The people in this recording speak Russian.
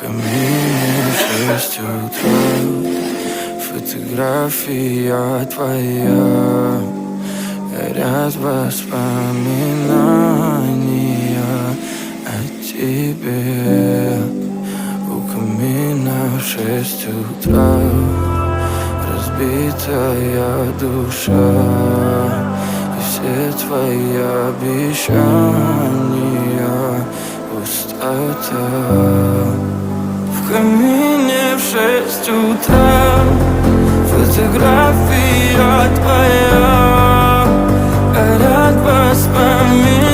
камине в 6 утра. Фотография твоя, горят воспоминания о тебе. У камина в 6 утра разбитая душа, и все твои обещания пустота. В камине в 6 утра фотография твоя, горят воспоминания